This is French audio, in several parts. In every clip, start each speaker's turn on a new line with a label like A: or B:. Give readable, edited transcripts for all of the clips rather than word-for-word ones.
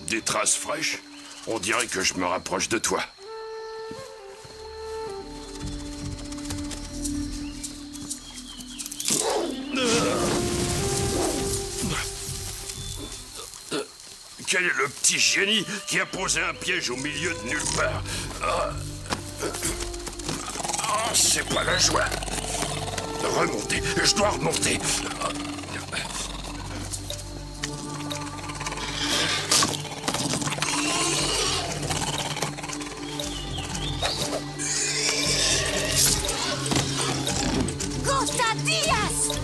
A: Des traces fraîches? On dirait que je me rapproche de toi. Quel est le petit génie qui a posé un piège au milieu de nulle part? C'est pas la joie. Remonter, je dois remonter.
B: Costa Diaz!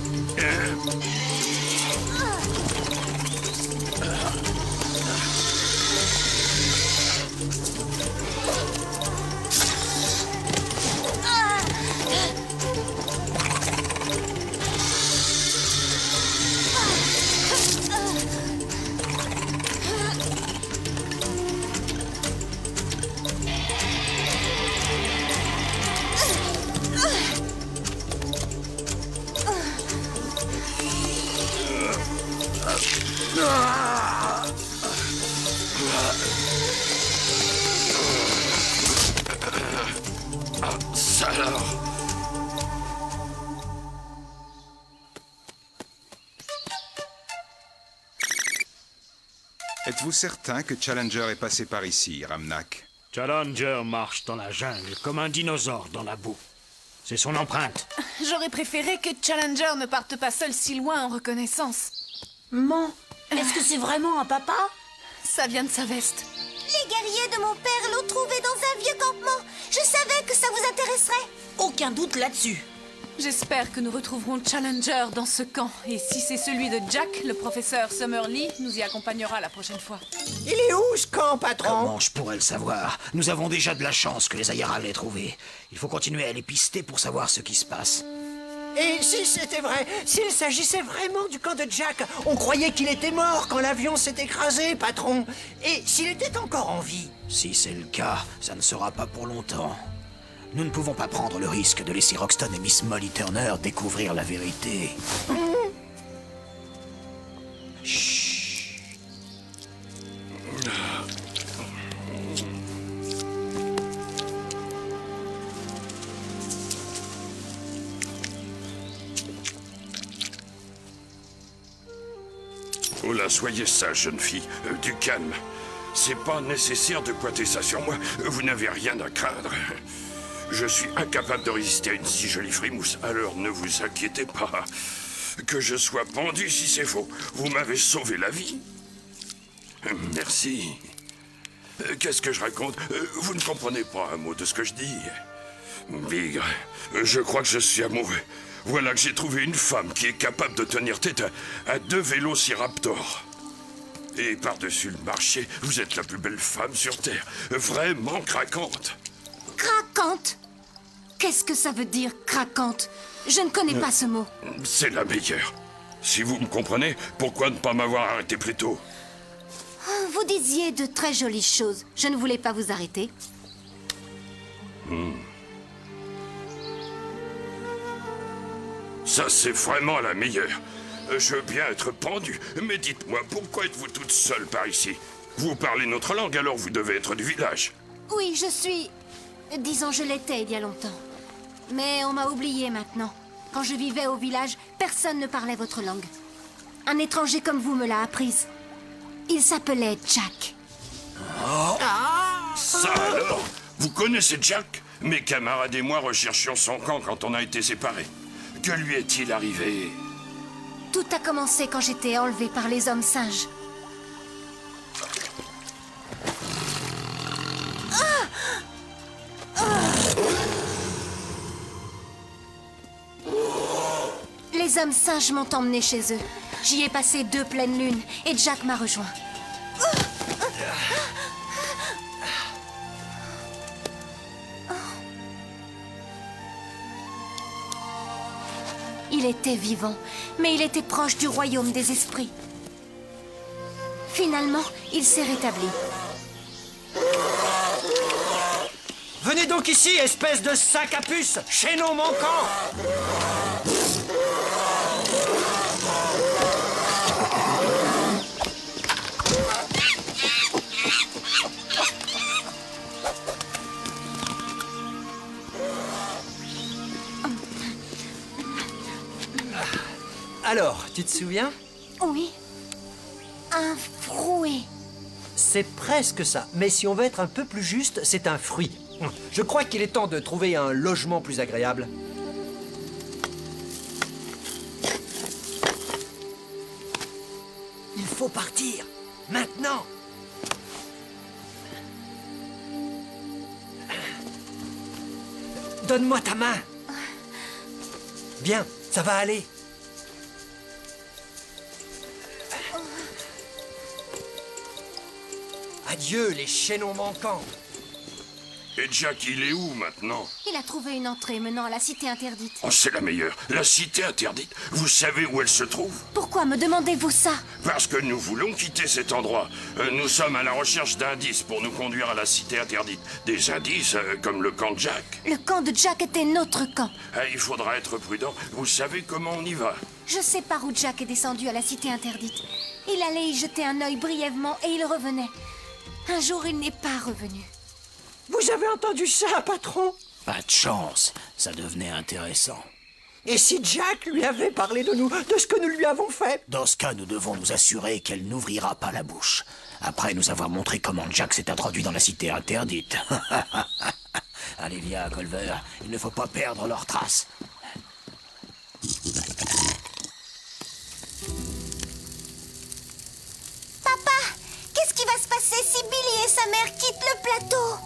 A: Ça alors.
C: Êtes-vous certain que Challenger est passé par ici, Ramnak?
D: Challenger marche dans la jungle comme un dinosaure dans la boue. C'est son empreinte.
E: J'aurais préféré que Challenger ne parte pas seul si loin en reconnaissance.
B: Maman, est-ce que c'est vraiment un papa?
E: Ça vient de sa veste.
F: Les guerriers de mon père l'ont trouvé dans un vieux campement. Je savais que ça vous intéresserait.
B: Aucun doute là-dessus.
E: J'espère que nous retrouverons Challenger dans ce camp. Et si c'est celui de Jack, le professeur Summerlee nous y accompagnera la prochaine fois.
G: Il est où ce camp, patron?
D: Comment je pourrais le savoir? Nous avons déjà de la chance que les Ayara l'aient trouvé. Il faut continuer à les pister pour savoir ce qui se passe.
G: Et si c'était vrai, s'il s'agissait vraiment du camp de Jack, on croyait qu'il était mort quand l'avion s'est écrasé, patron. Et s'il était encore en vie?
D: Si c'est le cas, ça ne sera pas pour longtemps. Nous ne pouvons pas prendre le risque de laisser Roxton et Miss Molly Turner découvrir la vérité. Chut.
A: Oh là, soyez sage, jeune fille. Du calme. C'est pas nécessaire de pointer ça sur moi. Vous n'avez rien à craindre. Je suis incapable de résister à une si jolie frimousse, alors ne vous inquiétez pas. Que je sois pendu si c'est faux. Vous m'avez sauvé la vie. Merci. Qu'est-ce que je raconte? Vous ne comprenez pas un mot de ce que je dis. Bigre, je crois que je suis amoureux. Voilà que j'ai trouvé une femme qui est capable de tenir tête à deux vélociraptors. Et par-dessus le marché, vous êtes la plus belle femme sur Terre. Vraiment craquante.
F: Craquante? Qu'est-ce que ça veut dire, craquante? Je ne connais pas ce mot.
A: C'est la meilleure. Si vous me comprenez, pourquoi ne pas m'avoir arrêté plus tôt?
F: Vous disiez de très jolies choses. Je ne voulais pas vous arrêter.
A: Ça, c'est vraiment la meilleure. Je veux bien être pendu, mais dites-moi, pourquoi êtes-vous toute seule par ici? Vous parlez notre langue, alors vous devez être du village.
F: Oui, je suis... Disons, je l'étais il y a longtemps. Mais on m'a oublié maintenant. Quand je vivais au village, personne ne parlait votre langue. Un étranger comme vous me l'a apprise. Il s'appelait Jack.
A: Ça alors? Vous connaissez Jack? Mes camarades et moi recherchions son camp quand on a été séparés. Que lui est-il arrivé?
F: Tout a commencé quand j'étais enlevée par les hommes singes. Les hommes singes m'ont emmenée chez eux. J'y ai passé 2 pleines lunes et Jack m'a rejoint. Il était vivant, mais il était proche du royaume des esprits. Finalement, il s'est rétabli.
G: Venez donc ici, espèce de sac à puce, chaînon manquant. Alors, tu te souviens?
F: Oui. Un frouet.
G: C'est presque ça. Mais si on veut être un peu plus juste, c'est un fruit. Je crois qu'il est temps de trouver un logement plus agréable. Il faut partir. Maintenant. Donne-moi ta main. Bien, ça va aller. Adieu, les chaînons manquants.
A: Et Jack, il est où maintenant?
F: Il a trouvé une entrée menant à la cité interdite.
A: Oh, c'est la meilleure. La cité interdite. Vous savez où elle se trouve?
F: Pourquoi me demandez-vous ça?
A: Parce que nous voulons quitter cet endroit. Nous sommes à la recherche d'indices pour nous conduire à la cité interdite. Des indices comme le camp de Jack.
F: Le camp de Jack était notre camp.
A: Ah, il faudra être prudent. Vous savez comment on y va?
F: Je sais par où Jack est descendu à la cité interdite. Il allait y jeter un œil brièvement et il revenait. Un jour, il n'est pas revenu.
G: Vous avez entendu ça, patron?
D: Pas de chance, ça devenait intéressant.
G: Et si Jack lui avait parlé de nous, de ce que nous lui avons fait?
D: Dans ce cas, nous devons nous assurer qu'elle n'ouvrira pas la bouche. Après nous avoir montré comment Jack s'est introduit dans la cité interdite. Allez, viens, Culver, il ne faut pas perdre leurs traces.
F: Papa, qu'est-ce qui va se passer si Billy et sa mère quittent le plateau?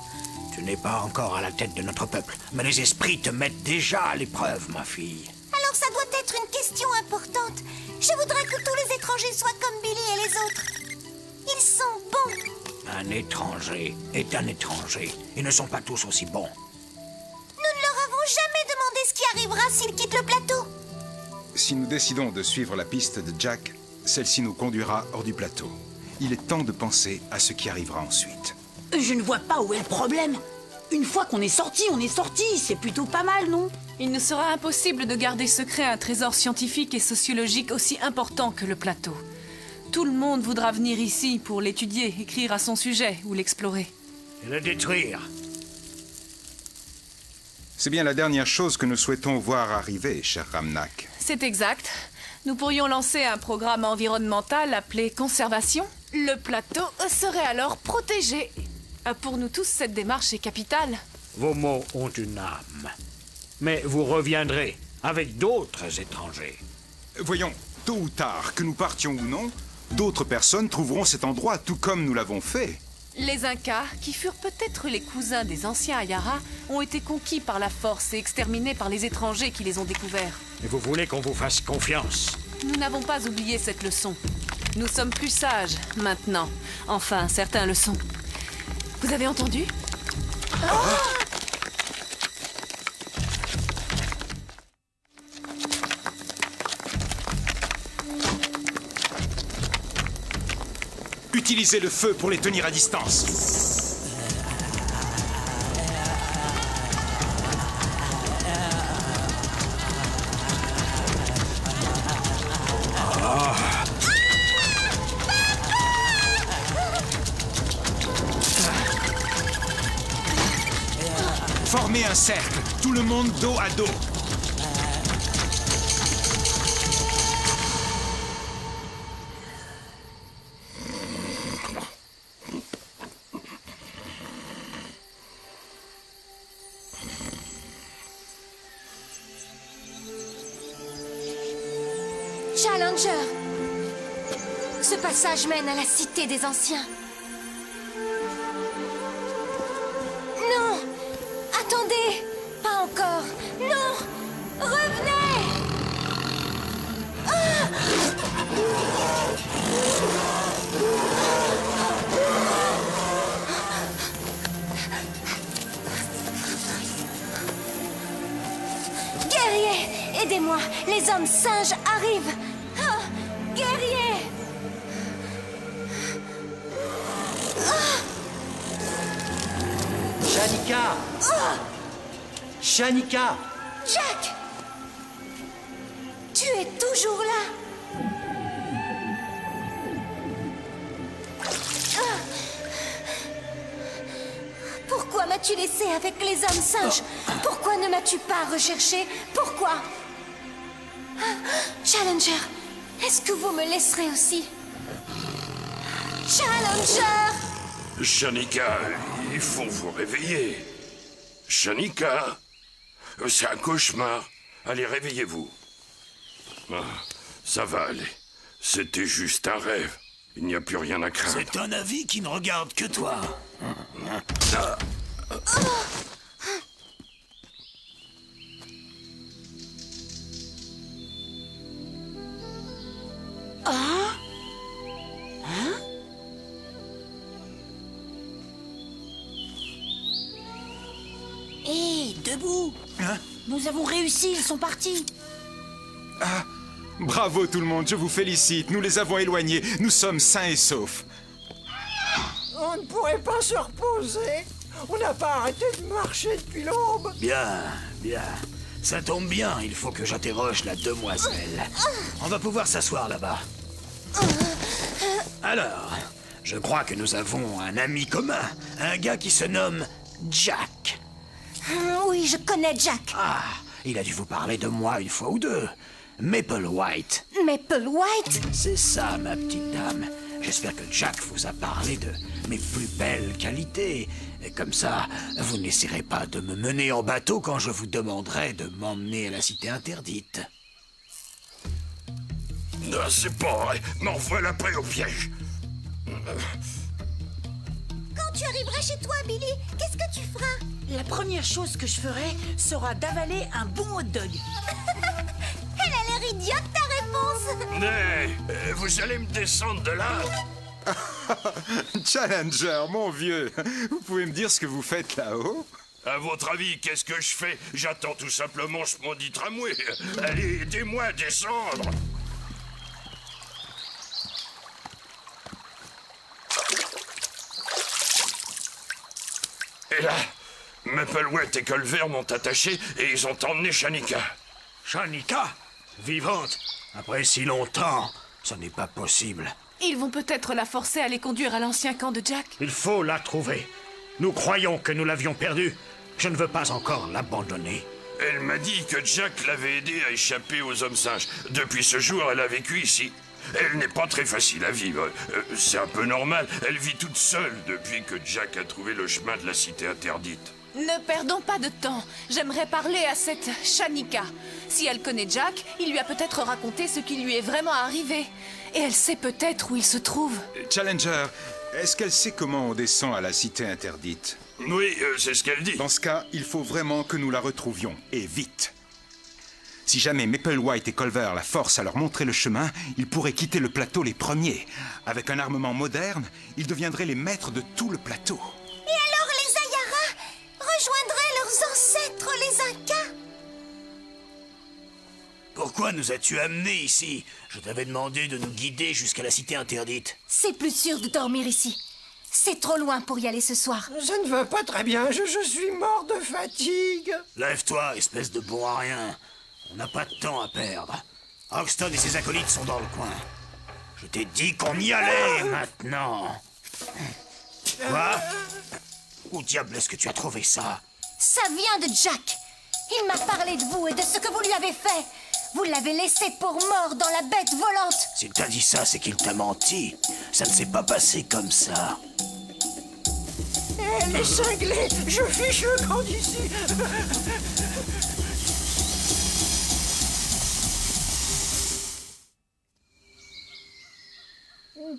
D: Tu n'es pas encore à la tête de notre peuple, mais les esprits te mettent déjà à l'épreuve, ma fille.
F: Alors ça doit être une question importante. Je voudrais que tous les étrangers soient comme Billy et les autres. Ils sont bons.
D: Un étranger est un étranger. Ils ne sont pas tous aussi bons.
F: Nous ne leur avons jamais demandé ce qui arrivera s'ils quittent le plateau.
C: Si nous décidons de suivre la piste de Jack, celle-ci nous conduira hors du plateau. Il est temps de penser à ce qui arrivera ensuite.
B: Je ne vois pas où est le problème. Une fois qu'on est sorti, on est sorti. C'est plutôt pas mal, non?
E: Il nous sera impossible de garder secret un trésor scientifique et sociologique aussi important que le plateau. Tout le monde voudra venir ici pour l'étudier, écrire à son sujet ou l'explorer.
D: Et le détruire.
C: C'est bien la dernière chose que nous souhaitons voir arriver, cher Ramnak.
E: C'est exact. Nous pourrions lancer un programme environnemental appelé conservation. Le plateau serait alors protégé. Pour nous tous, cette démarche est capitale.
H: Vos mots ont une âme. Mais vous reviendrez avec d'autres étrangers.
C: Voyons, tôt ou tard, que nous partions ou non, d'autres personnes trouveront cet endroit tout comme nous l'avons fait.
E: Les Incas, qui furent peut-être les cousins des anciens Ayara, ont été conquis par la force et exterminés par les étrangers qui les ont découverts.
H: Et vous voulez qu'on vous fasse confiance?
E: Nous n'avons pas oublié cette leçon. Nous sommes plus sages, maintenant. Enfin, certains le sont. Vous avez entendu?
C: Utilisez le feu pour les tenir à distance. Formez un cercle, tout le monde dos à dos.
F: Challenger! Ce passage mène à la cité des anciens. Non! Attendez! Pas encore! Non! Revenez! Guerrier! Aidez-moi! Les hommes singes arrivent! Ah, guerrier!
G: Shanika! Shanika!
F: Jack! Tu es toujours là! Pourquoi m'as-tu laissé avec les hommes singes? Pourquoi ne m'as-tu pas recherché? Pourquoi? Challenger, est-ce que vous me laisserez aussi? Challenger!
A: Shanika, il faut vous réveiller. Shanika, c'est un cauchemar. Allez, réveillez-vous. Ah, ça va aller. C'était juste un rêve. Il n'y a plus rien à craindre.
D: C'est un avis qui ne regarde que toi.
B: Hé, debout! Nous avons réussi, ils sont partis.
C: Bravo tout le monde, je vous félicite. Nous les avons éloignés. Nous sommes sains et saufs.
G: On ne pourrait pas se reposer. On n'a pas arrêté de marcher depuis l'aube.
D: Bien, bien. Ça tombe bien, il faut que j'interroge la demoiselle. On va pouvoir s'asseoir là-bas. Alors, je crois que nous avons un ami commun. Un gars qui se nomme Jack.
F: Oui, je connais Jack.
D: Ah, il a dû vous parler de moi une fois ou deux. Maple White.
F: Maple White?
D: C'est ça, ma petite dame. J'espère que Jack vous a parlé de mes plus belles qualités. Et comme ça, vous n'essaierez pas de me mener en bateau quand je vous demanderai de m'emmener à la cité interdite.
A: Non, c'est pas vrai. M'en voilà prêt au piège.
F: Quand tu arriveras chez toi, Billy, qu'est-ce que tu feras?
B: La première chose que je ferai sera d'avaler un bon hot dog.
F: Elle a l'air idiote, ta réponse.
A: Mais vous allez me descendre de là?
C: Challenger, mon vieux, vous pouvez me dire ce que vous faites là-haut?
A: À votre avis, qu'est-ce que je fais? J'attends tout simplement ce maudit tramway. Allez, aidez-moi à descendre. Et là, Mapplewhite et Culver m'ont attaché et ils ont emmené Shanika.
H: Shanika? Vivante? Après si longtemps?
D: Ce n'est pas possible.
E: Ils vont peut-être la forcer à les conduire à l'ancien camp de Jack.
H: Il faut la trouver. Nous croyons que nous l'avions perdue. Je ne veux pas encore l'abandonner.
A: Elle m'a dit que Jack l'avait aidé à échapper aux hommes singes. Depuis ce jour, elle a vécu ici. Elle n'est pas très facile à vivre. C'est un peu normal. Elle vit toute seule depuis que Jack a trouvé le chemin de la cité interdite.
E: Ne perdons pas de temps. J'aimerais parler à cette Shanika. Si elle connaît Jack, il lui a peut-être raconté ce qui lui est vraiment arrivé. Et elle sait peut-être où il se trouve.
C: Challenger, est-ce qu'elle sait comment on descend à la cité interdite?
A: Oui, c'est ce qu'elle dit.
C: Dans ce cas, il faut vraiment que nous la retrouvions, et vite. Si jamais Mapplewhite et Culver la forcent à leur montrer le chemin, ils pourraient quitter le plateau les premiers. Avec un armement moderne, ils deviendraient les maîtres de tout le plateau.
F: Et alors les Ayara rejoindraient leurs ancêtres, les Incas?
D: Pourquoi nous as-tu amenés ici? Je t'avais demandé de nous guider jusqu'à la cité interdite.
F: C'est plus sûr de dormir ici. C'est trop loin pour y aller ce soir.
G: Ça ne va pas très bien, je suis mort de fatigue.
D: Lève-toi, espèce de bon à rien. On n'a pas de temps à perdre. Hoxton et ses acolytes sont dans le coin. Je t'ai dit qu'on y allait maintenant. Quoi? Où diable est-ce que tu as trouvé ça?
F: Ça vient de Jack. Il m'a parlé de vous et de ce que vous lui avez fait. Vous l'avez laissé pour mort dans la bête volante.
D: S'il t'a dit ça, c'est qu'il t'a menti. Ça ne s'est pas passé comme ça.
G: Elle est cinglée, je fiche le camp d'ici.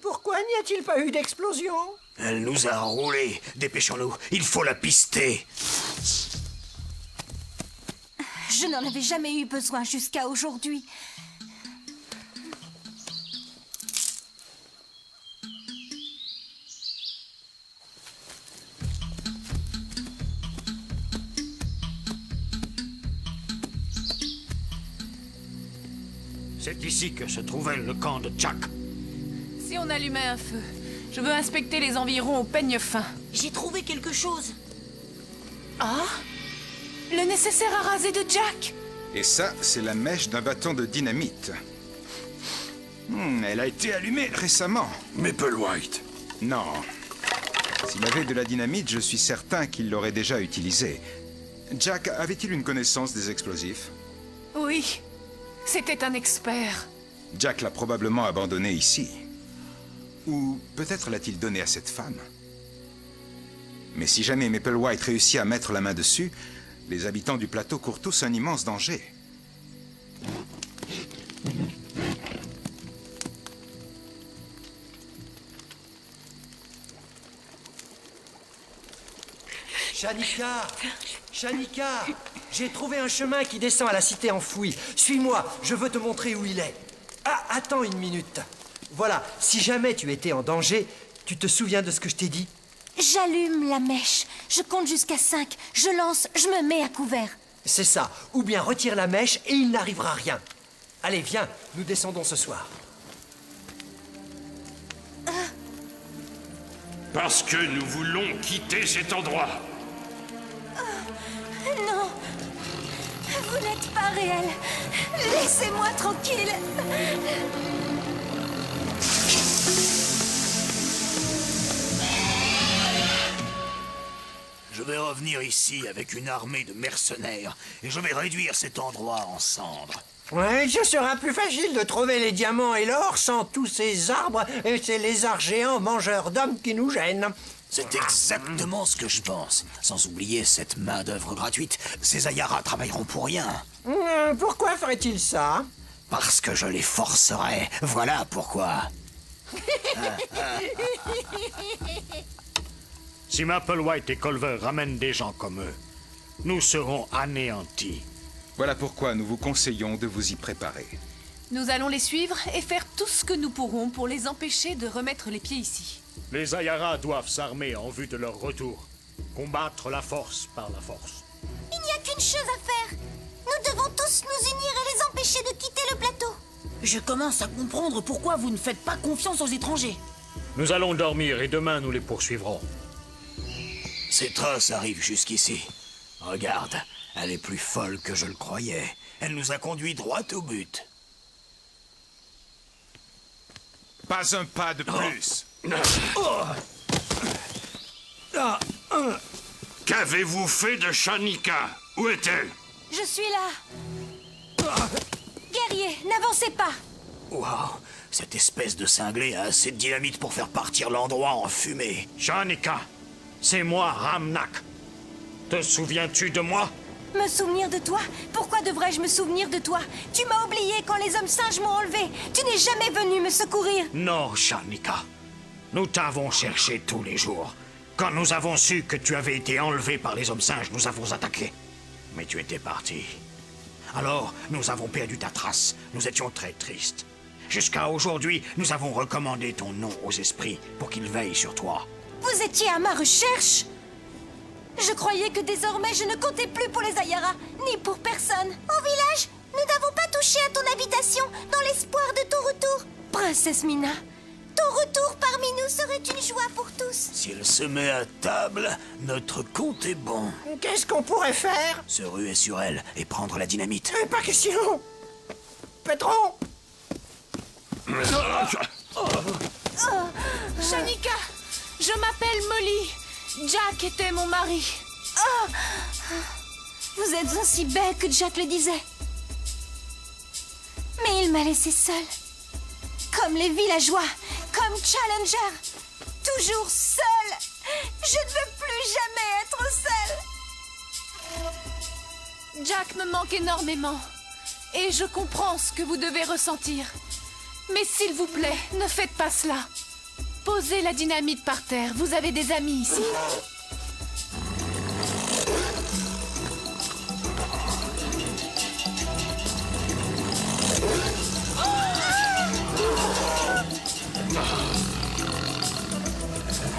G: Pourquoi n'y a-t-il pas eu d'explosion?
D: Elle nous a roulés. Dépêchons-nous, il faut la pister.
F: Je n'en avais jamais eu besoin jusqu'à aujourd'hui.
H: C'est ici que se trouvait le camp de Jack.
E: Si on allumait un feu, je veux inspecter les environs au peigne fin.
B: J'ai trouvé quelque chose.
E: Ah? Le nécessaire à raser de Jack?
C: Et ça, c'est la mèche d'un bâton de dynamite. Elle a été allumée récemment.
A: Mapplewhite.
C: Non. S'il avait de la dynamite, je suis certain qu'il l'aurait déjà utilisée. Jack avait-il une connaissance des explosifs?
E: Oui. C'était un expert.
C: Jack l'a probablement abandonné ici. Ou peut-être l'a-t-il donné à cette femme. Mais si jamais Maple White réussit à mettre la main dessus, les habitants du plateau courent tous un immense danger.
G: Shanika! Shanika! J'ai trouvé un chemin qui descend à la cité enfouie. Suis-moi, je veux te montrer où il est. Ah, attends une minute. Voilà, si jamais tu étais en danger, tu te souviens de ce que je t'ai dit?
F: J'allume la mèche. Je compte jusqu'à 5. Je lance, je me mets à couvert.
G: C'est ça. Ou bien retire la mèche et il n'arrivera rien. Allez, viens, nous descendons ce soir.
A: Parce que nous voulons quitter cet endroit.
F: Non. Vous n'êtes pas réel. Laissez-moi tranquille.
D: Je vais revenir ici avec une armée de mercenaires et je vais réduire cet endroit en cendres.
G: Ouais, ce sera plus facile de trouver les diamants et l'or sans tous ces arbres et ces lézards géants mangeurs d'hommes qui nous gênent.
D: C'est exactement ce que je pense. Sans oublier cette main-d'œuvre gratuite, ces Ayara travailleront pour rien.
G: Pourquoi ferait-il ça?
D: Parce que je les forcerai. Voilà pourquoi.
H: Si Maple White et Culver ramènent des gens comme eux, nous serons anéantis.
C: Voilà pourquoi nous vous conseillons de vous y préparer.
E: Nous allons les suivre et faire tout ce que nous pourrons pour les empêcher de remettre les pieds ici.
H: Les Ayara doivent s'armer en vue de leur retour. Combattre la force par la force.
F: Il n'y a qu'une chose à faire. Nous devons tous nous unir et les empêcher de quitter le plateau.
B: Je commence à comprendre pourquoi vous ne faites pas confiance aux étrangers.
H: Nous allons dormir et demain nous les poursuivrons.
D: Ces traces arrivent jusqu'ici. Regarde, elle est plus folle que je le croyais. Elle nous a conduits droit au but.
C: Pas un pas de plus.
A: Qu'avez-vous fait de Shanika? Où est-elle?
F: Je suis là. Guerrier, n'avancez pas.
D: Waouh, cette espèce de cinglé a assez de dynamite pour faire partir l'endroit en fumée.
H: Shanika, c'est moi, Ramnak. Te souviens-tu de moi?
F: Me souvenir de toi? Pourquoi devrais-je me souvenir de toi? Tu m'as oublié quand les hommes singes m'ont enlevé. Tu n'es jamais venu me secourir.
H: Non, Shanika. Nous t'avons cherché tous les jours. Quand nous avons su que tu avais été enlevé par les hommes singes, nous avons attaqué. Mais tu étais parti. Alors, nous avons perdu ta trace. Nous étions très tristes. Jusqu'à aujourd'hui, nous avons recommandé ton nom aux esprits pour qu'ils veillent sur toi.
F: Vous étiez à ma recherche. Je croyais que désormais je ne comptais plus pour les Ayara, ni pour personne. Au village, nous n'avons pas touché à ton habitation dans l'espoir de ton retour. Princesse Mina, ton retour parmi nous serait une joie pour tous.
D: Si elle se met à table, notre compte est bon.
G: Qu'est-ce qu'on pourrait faire?
D: Se ruer sur elle et prendre la dynamite.
G: Pas question. Patron!
E: Shanika, je m'appelle Molly. Jack était mon mari.
F: Oh, vous êtes aussi belle que Jack le disait. Mais il m'a laissée seule. Comme les villageois, comme Challenger. Toujours seule. Je ne veux plus jamais être seule.
E: Jack me manque énormément. Et je comprends ce que vous devez ressentir. Mais s'il vous plaît, ne faites pas cela. Posez la dynamite par terre. Vous avez des amis ici.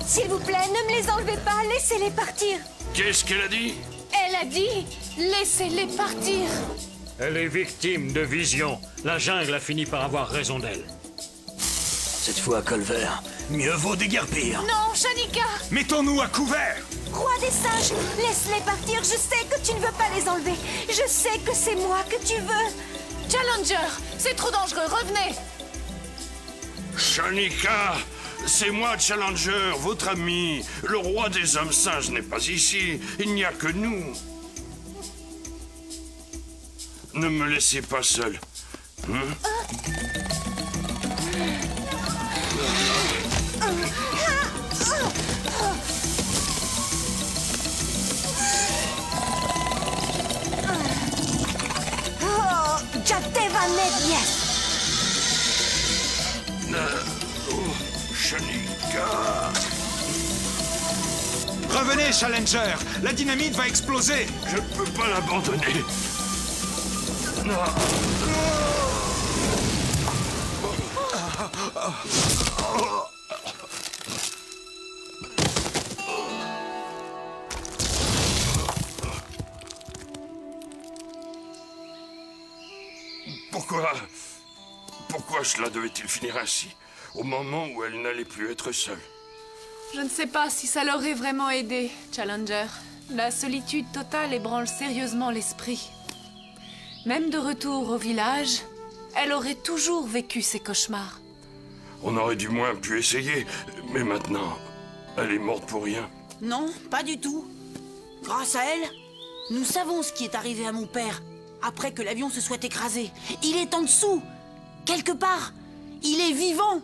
F: S'il vous plaît, ne me les enlevez pas. Laissez-les partir.
A: Qu'est-ce qu'elle a dit?
E: Elle a dit, laissez-les partir.
H: Elle est victime de visions. La jungle a fini par avoir raison d'elle.
D: Cette fois, Culver, mieux vaut déguerpir.
E: Non, Shanika.
C: Mettons-nous à couvert!
F: Roi des singes, laisse-les partir. Je sais que tu ne veux pas les enlever. Je sais que c'est moi que tu veux.
E: Challenger, c'est trop dangereux. Revenez.
A: Shanika, c'est moi, Challenger, votre ami. Le roi des hommes singes n'est pas ici. Il n'y a que nous. Ne me laissez pas seul.
F: Oh, Jateva Nebie.
A: Shanika.
C: Revenez, Challenger! La dynamite va exploser!
A: Je ne peux pas l'abandonner. Non. Pourquoi cela devait-il finir ainsi, au moment où elle n'allait plus être seule?
E: Je ne sais pas si ça l'aurait vraiment aidé, Challenger. La solitude totale ébranle sérieusement l'esprit. Même de retour au village, elle aurait toujours vécu ses cauchemars.
A: On aurait du moins pu essayer, mais maintenant, elle est morte pour rien.
B: Non, pas du tout. Grâce à elle, nous savons ce qui est arrivé à mon père après que l'avion se soit écrasé. Il est en dessous, quelque part. Il est vivant.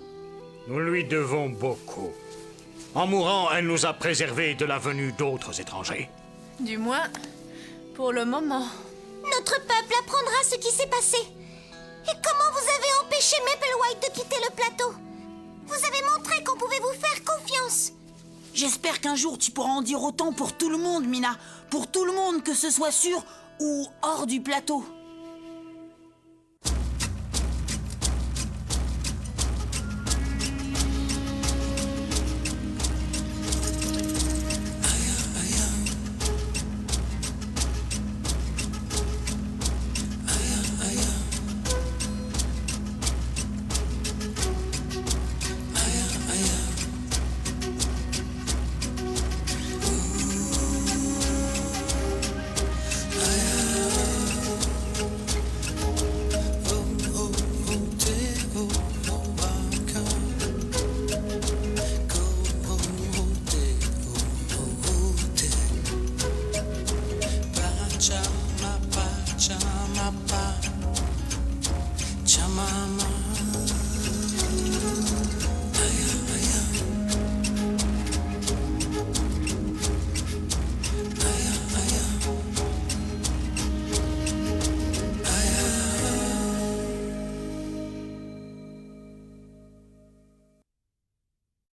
H: Nous lui devons beaucoup. En mourant, elle nous a préservés de la venue d'autres étrangers.
E: Du moins, pour le moment.
F: Notre peuple apprendra ce qui s'est passé. Et comment vous avez empêché Maple White de quitter le plateau? Vous avez montré qu'on pouvait vous faire confiance.
B: J'espère qu'un jour tu pourras en dire autant pour tout le monde, Mina. Pour tout le monde, que ce soit sur ou hors du plateau.